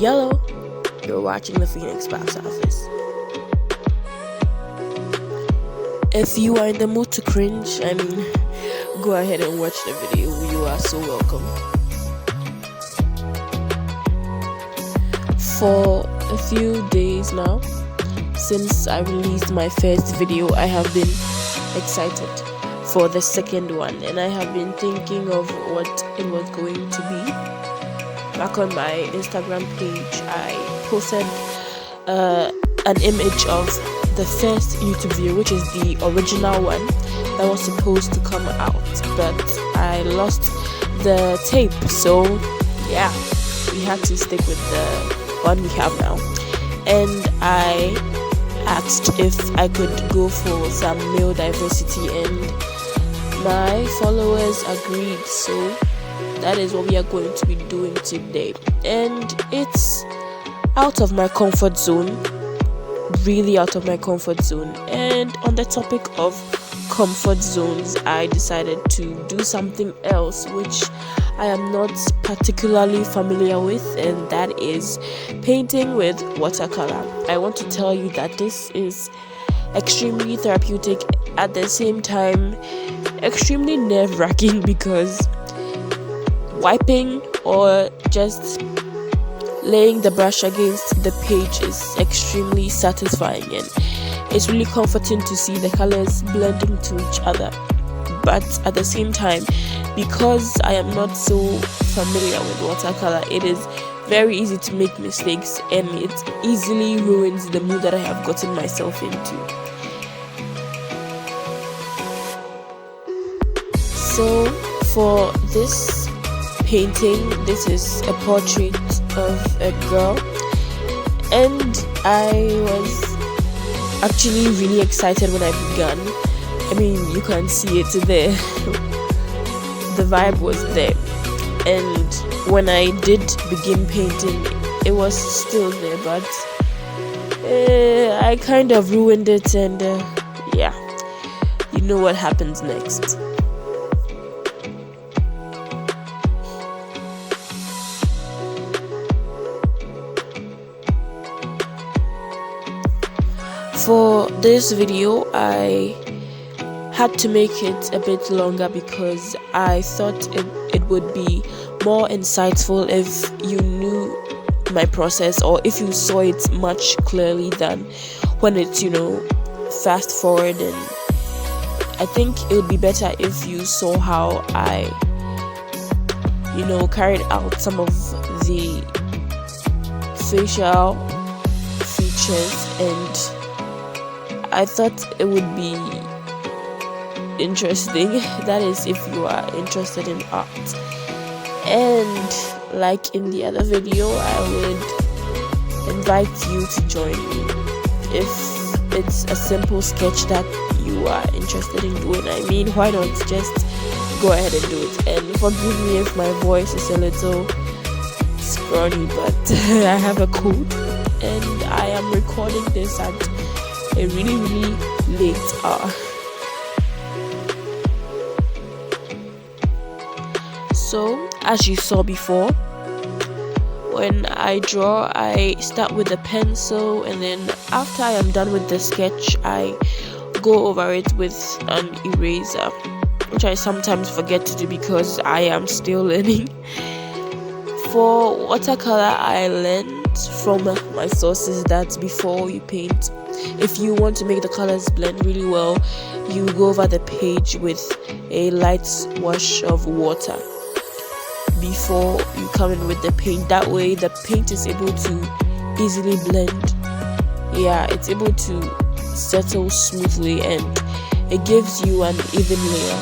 yellow, you're watching the Phoenix box office. If you are in the mood to cringe, go ahead and watch the video. You are so welcome. For a few days now, since I released my first video, I have been excited for the second one, and I have been thinking of what it was going to be. Back on my Instagram page, I posted an image of the first YouTube video, which is the original one that was supposed to come out, but I lost the tape, so yeah, we had to stick with the one we have now. And I asked if I could go for some male diversity, and my followers agreed, so that is what we are going to be doing today. And it's out of my comfort zone, really out of my comfort zone. And on the topic of comfort zones, I decided to do something else which I am not particularly familiar with, and that is painting with watercolor. I want to tell you that this is extremely therapeutic, at the same time extremely nerve-wracking, because wiping or just laying the brush against the page is extremely satisfying, and it's really comforting to see the colors blending to each other. But at the same time, because I am not so familiar with watercolor, it is very easy to make mistakes, and it easily ruins the mood that I have gotten myself into. So for this painting, this is a portrait of a girl, and I was actually really excited when I began. You can see it there. The vibe was there, and when I did begin painting, it was still there, but I kind of ruined it, and yeah, you know what happens next. For this video, I had to make it a bit longer because I thought it would be more insightful if you knew my process, or if you saw it much clearly than when it's fast forward. And I think it would be better if you saw how I carried out some of the facial features, and I thought it would be interesting, that is if you are interested in art. And like in the other video, I would invite you to join me if it's a simple sketch that you are interested in doing. Why not just go ahead and do it? And forgive me if my voice is a little scrawny, but I have a cold, and I am recording this at a really late hour. So as you saw before, when I draw, I start with a pencil, and then after I am done with the sketch, I go over it with an eraser, which I sometimes forget to do because I am still learning. For watercolor, I learned from my sources that before you paint, if you want to make the colors blend really well, you go over the page with a light wash of water before you come in with the paint. That way the paint is able to easily blend. Yeah, it's able to settle smoothly, and it gives you an even layer.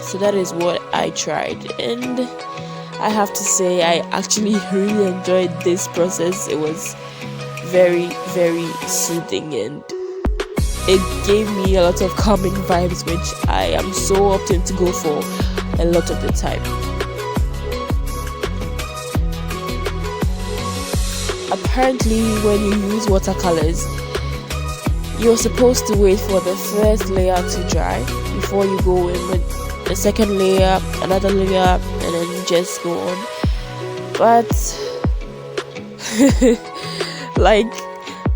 So that is what I tried, and I have to say I actually really enjoyed this process. It was very soothing, and it gave me a lot of calming vibes, which I am so opted to go for a lot of the time. Apparently, when you use watercolors, you're supposed to wait for the first layer to dry before you go in with the second layer, another layer, and then you just go on. But Like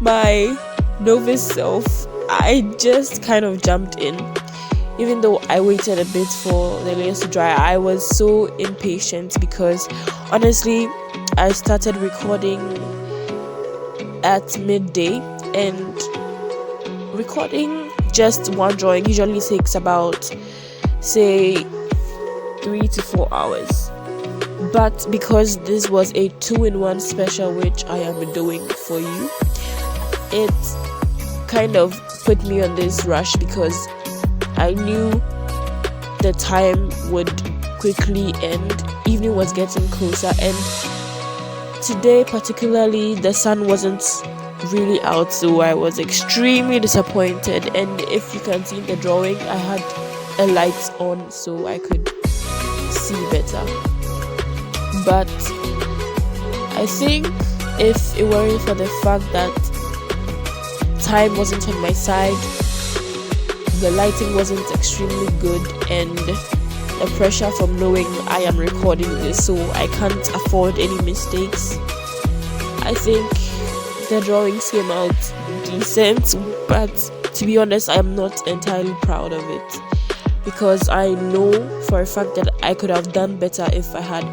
my novice self, I just kind of jumped in. Even though I waited a bit for the layers to dry, I was so impatient because honestly, I started recording at midday, and recording just one drawing usually takes about, say, 3 to 4 hours. But because this was a 2-in-1 special which I am doing for you, it kind of put me on this rush because I knew the time would quickly end. Evening was getting closer, and today particularly the sun wasn't really out, so I was extremely disappointed. And if you can see in the drawing, I had a light on so I could see better. But I think if it weren't for the fact that time wasn't on my side, the lighting wasn't extremely good, and the pressure from knowing I am recording this so I can't afford any mistakes, I think the drawings came out decent. But to be honest, I am not entirely proud of it because I know for a fact that I could have done better if I had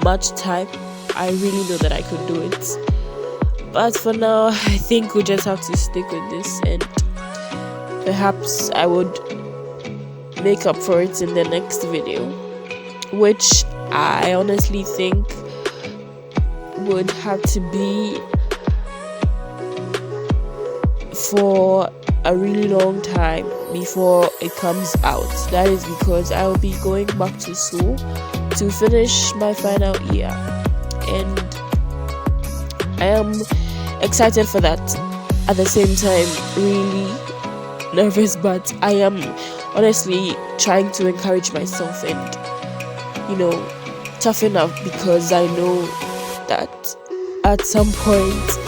much time. I really know that I could do it, but for now I think we just have to stick with this, and perhaps I would make up for it in the next video, which I honestly think would have to be for a really long time before it comes out. That is because I will be going back to school to finish my final year, and I am excited for that. At the same time, really nervous, but I am honestly trying to encourage myself and toughen up, because I know that at some point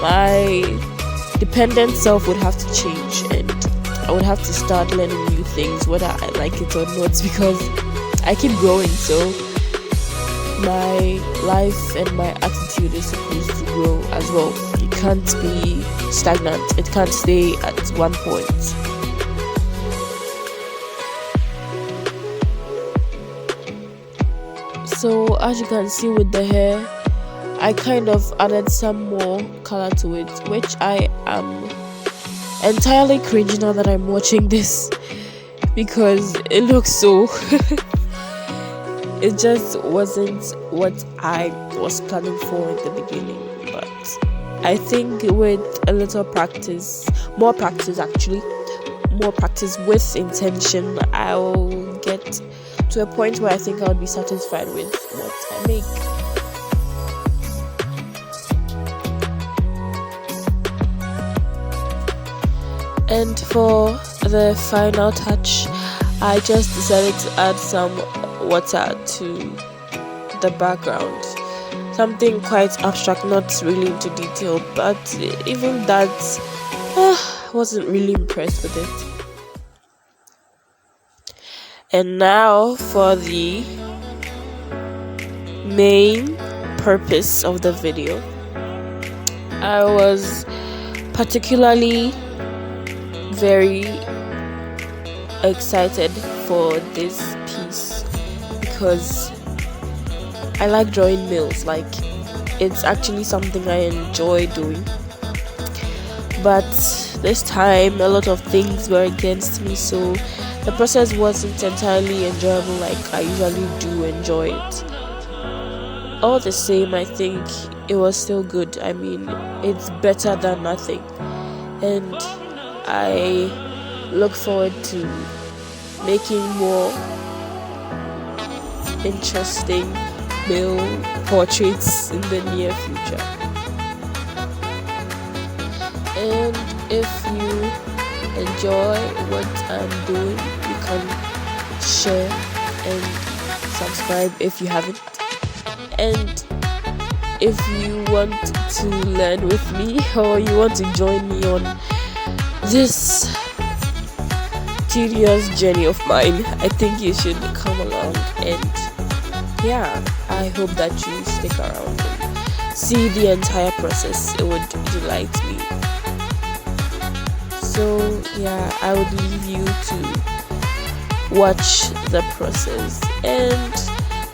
my dependent self would have to change, and I would have to start learning new things whether I like it or not, because I keep growing. So my life and my attitude is supposed to grow as well. It can't be stagnant. It can't stay at one point. So as you can see with the hair, I kind of added some more color to it, which I am entirely cringe now that I'm watching this, because it looks so it just wasn't what I was planning for in the beginning. But I think with a little practice, more practice with intention, I'll get to a point where I think I'll be satisfied with what I make. And for the final touch, I just decided to add some water to the background. Something quite abstract, not really into detail, but even that, wasn't really impressed with it. And now for the main purpose of the video. I was particularly very excited for this piece because I like drawing males. Like, it's actually something I enjoy doing, but this time a lot of things were against me, so the process wasn't entirely enjoyable like I usually do enjoy it. All the same, I think it was still good. I mean, it's better than nothing, and I look forward to making more interesting male portraits in the near future. And if you enjoy what I'm doing, you can share and subscribe if you haven't. And if you want to learn with me, or you want to join me on this tedious journey of mine, I think you should come along. And yeah, I hope that you stick around and see the entire process, it would delight me. So yeah, I would leave you to watch the process and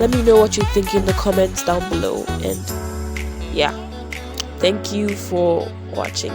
let me know what you think in the comments down below. And yeah, thank you for watching.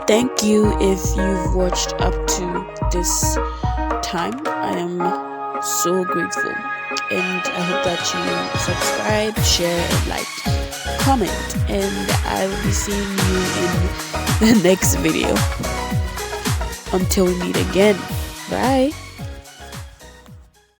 Thank you if you've watched up to this time. I am so grateful, and I hope that you subscribe, share, and like, comment, and I will be seeing you in the next video. Until we meet again, bye.